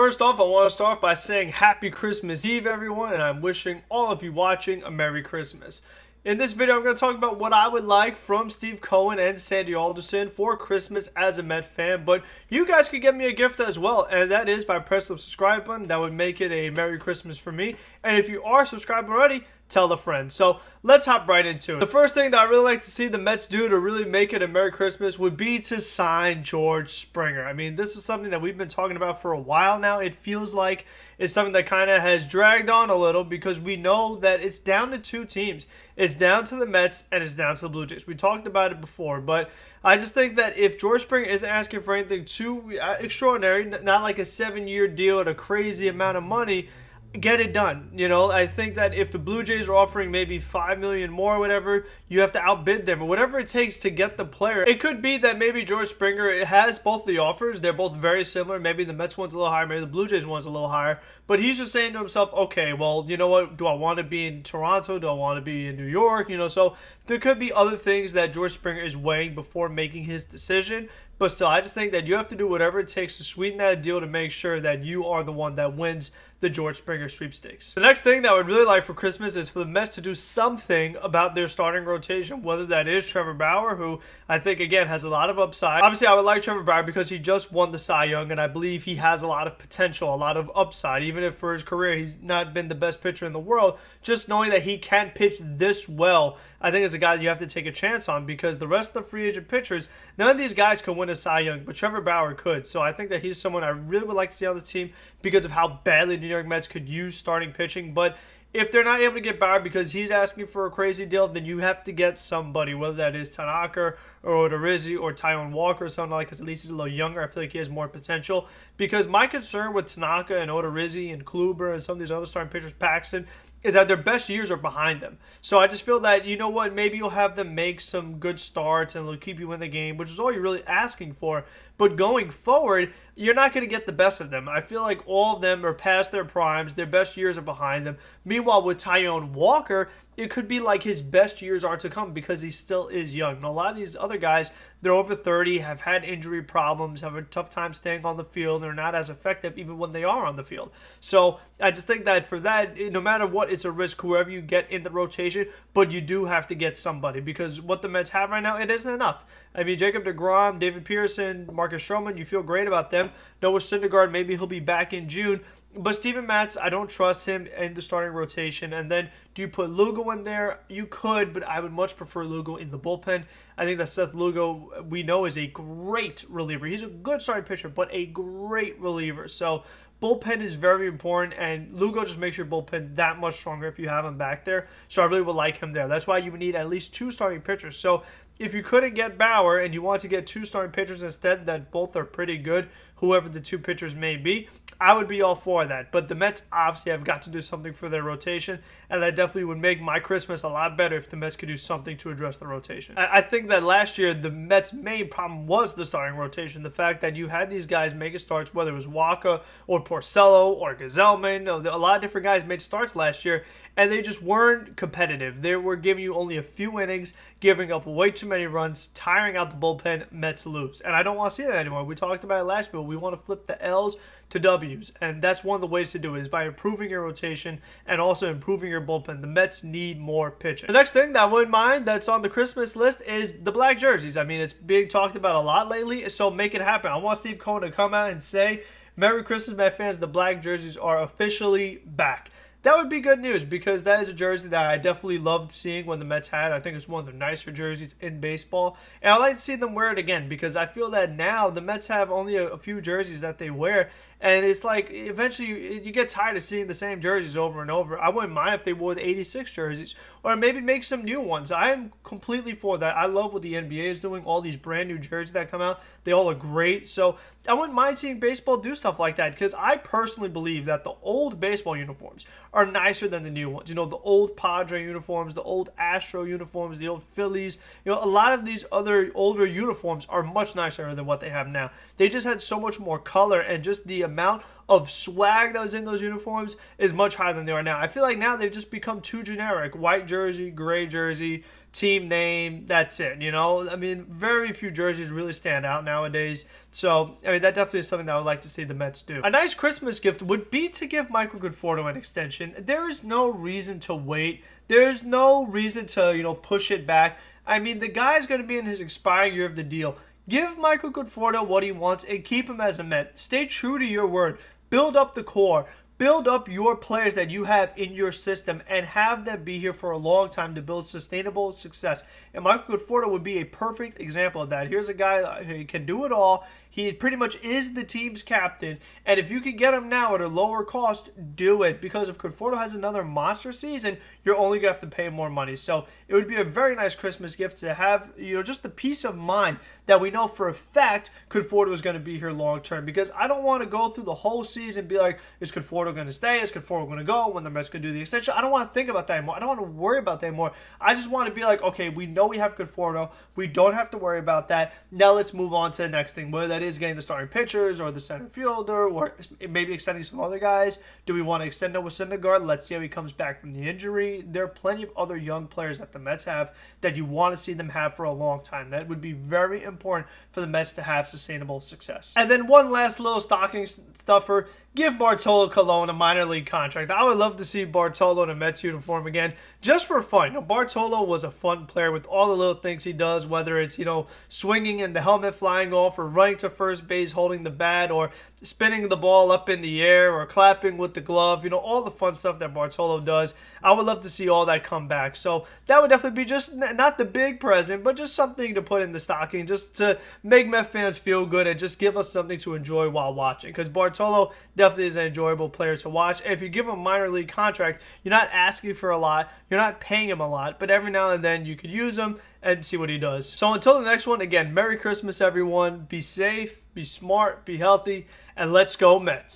First off, I want to start off by saying Happy Christmas Eve, everyone, and I'm wishing all of you watching a Merry Christmas. In this video, I'm going to talk about what I would like from Steve Cohen and Sandy Alderson for Christmas as a Met fan, but you guys could get me a gift as well, and that is by pressing the subscribe button. That would make it a Merry Christmas for me, and if you are subscribed already, tell a friend. So let's hop right into it. The first thing that I really like to see the Mets do to really make it a Merry Christmas would be to sign George Springer. I mean, this is something that we've been talking about for a while now. It feels like it's something that kind of has dragged on a little because we know that it's down to two teams. It's down to the Mets and it's down to the Blue Jays. We talked about it before, but I just think that if George Springer isn't asking for anything too extraordinary, not like a 7-year deal at a crazy amount of money, get it done. You know, I think that if the Blue Jays are offering maybe $5 million more or whatever, you have to outbid them or whatever it takes to get the player. It could be that maybe George Springer has both the offers. They're both very similar. Maybe the Mets one's a little higher, maybe the Blue Jays one's a little higher. But he's just saying to himself, okay, well, you know what? Do I want to be in Toronto? Do I want to be in New York? You know, so there could be other things that George Springer is weighing before making his decision. But still, I just think that you have to do whatever it takes to sweeten that deal to make sure that you are the one that wins the George Springer sweepstakes. The next thing that I would really like for Christmas is for the Mets to do something about their starting rotation, whether that is Trevor Bauer, who I think, again, has a lot of upside. Obviously, I would like Trevor Bauer because he just won the Cy Young, and I believe he has a lot of potential, a lot of upside, even if for his career he's not been the best pitcher in the world. Just knowing that he can pitch this well, I think is a guy that you have to take a chance on because the rest of the free agent pitchers, none of these guys can win a Cy Young, but Trevor Bauer could. So I think that he's someone I really would like to see on the team because of how badly the New York Mets could use starting pitching. But if they're not able to get Bauer because he's asking for a crazy deal, then you have to get somebody, whether that is Tanaka or Odorizzi or Taijuan Walker or something like that, because at least he's a little younger. I feel like he has more potential. Because my concern with Tanaka and Odorizzi and Kluber and some of these other starting pitchers, Paxton, is that their best years are behind them. So I just feel that, you know what, maybe you'll have them make some good starts and they'll keep you in the game, which is all you're really asking for. But going forward, you're not going to get the best of them. I feel like all of them are past their primes. Their best years are behind them. Meanwhile, with Taijuan Walker, it could be like his best years are to come because he still is young. And a lot of these other guys, they're over 30, have had injury problems, have a tough time staying on the field, and are not as effective even when they are on the field. So I just think that for that, no matter what, it's a risk whoever you get in the rotation, but you do have to get somebody because what the Mets have right now, it isn't enough. I mean, Jacob deGrom, David Pearson, Marcus Stroman, you feel great about them. Noah Syndergaard, maybe he'll be back in June. But Steven Matz, I don't trust him in the starting rotation. And then do you put Lugo in there? You could, but I would much prefer Lugo in the bullpen. I think that Seth Lugo, we know, is a great reliever. He's a good starting pitcher, but a great reliever. So bullpen is very important, and Lugo just makes your bullpen that much stronger if you have him back there. So I really would like him there. That's why you would need at least 2 starting pitchers. So if you couldn't get Bauer and you want to get 2 starting pitchers instead that both are pretty good, whoever the 2 pitchers may be, I would be all for that. But the Mets obviously have got to do something for their rotation, and that definitely would make my Christmas a lot better if the Mets could do something to address the rotation. I think that last year the Mets' main problem was the starting rotation. The fact that you had these guys making starts, whether it was Waka or Porcello or Gazelman, a lot of different guys made starts last year, and they just weren't competitive. They were giving you only a few innings, giving up way too many runs, tiring out the bullpen. Mets lose. And I don't want to see that anymore. We talked about it last week. We want to flip the L's to W's, and that's one of the ways to do it is by improving your rotation and also improving your bullpen. The Mets need more pitching. The next thing that I wouldn't mind that's on the Christmas list is the black jerseys. I mean, it's being talked about a lot lately, so make it happen. I want Steve Cohen to come out and say, Merry Christmas, Met fans, the black jerseys are officially back. That would be good news because that is a jersey that I definitely loved seeing when the Mets had. I think it's one of the nicer jerseys in baseball. And I'd like to see them wear it again because I feel that now the Mets have only a few jerseys that they wear. And it's like eventually you get tired of seeing the same jerseys over and over. I wouldn't mind if they wore the 86 jerseys or maybe make some new ones. I am completely for that. I love what the NBA is doing. All these brand new jerseys that come out, they all look great. So I wouldn't mind seeing baseball do stuff like that because I personally believe that the old baseball uniforms are nicer than the new ones. You know, the old Padre uniforms, the old Astro uniforms, the old Phillies. You know, a lot of these other older uniforms are much nicer than what they have now. They just had so much more color and just the amount of swag that was in those uniforms is much higher than they are now. I feel like now they've just become too generic. White jersey, gray jersey, team name, that's it, you know? I mean, very few jerseys really stand out nowadays. So, I mean, that definitely is something that I would like to see the Mets do. A nice Christmas gift would be to give Michael Conforto an extension. There is no reason to wait. There's no reason to, you know, push it back. I mean, the guy's going to be in his expiring year of the deal. Give Michael Conforto what he wants and keep him as a Met. Stay true to your word. Build up the core. Build up your players that you have in your system and have them be here for a long time to build sustainable success. And Michael Conforto would be a perfect example of that. Here's a guy who can do it all. He pretty much is the team's captain. And if you can get him now at a lower cost, do it. Because if Conforto has another monster season, you're only going to have to pay more money. So it would be a very nice Christmas gift to have, you know, just the peace of mind that we know for a fact Conforto is going to be here long term. Because I don't want to go through the whole season and be like, is Conforto going to stay? Is Conforto going to go? When the Mets going to do the extension? I don't want to think about that anymore. I don't want to worry about that anymore. I just want to be like, okay, we know we have Conforto. We don't have to worry about that. Now let's move on to the next thing, whether that is getting the starting pitchers or the center fielder or maybe extending some other guys. Do we want to extend Noah Syndergaard? Let's see how he comes back from the injury. There are plenty of other young players that the Mets have that you want to see them have for a long time. That would be very important for the Mets to have sustainable success. And then one last little stocking stuffer. Give Bartolo Colon a minor league contract. I would love to see Bartolo in a Mets uniform again, just for fun. You know, Bartolo was a fun player with all the little things he does, whether it's, you know, swinging and the helmet flying off, or running to first base holding the bat, or spinning the ball up in the air, or clapping with the glove. You know, all the fun stuff that Bartolo does. I would love to see all that come back. So that would definitely be just not the big present, but just something to put in the stocking, just to make Met fans feel good and just give us something to enjoy while watching. Because Bartolo definitely is an enjoyable player to watch. And if you give him a minor league contract, you're not asking for a lot, you're not paying him a lot, but every now and then you could use him and see what he does. So until the next one, again, Merry Christmas, everyone. Be safe, be smart, be healthy, and let's go Mets.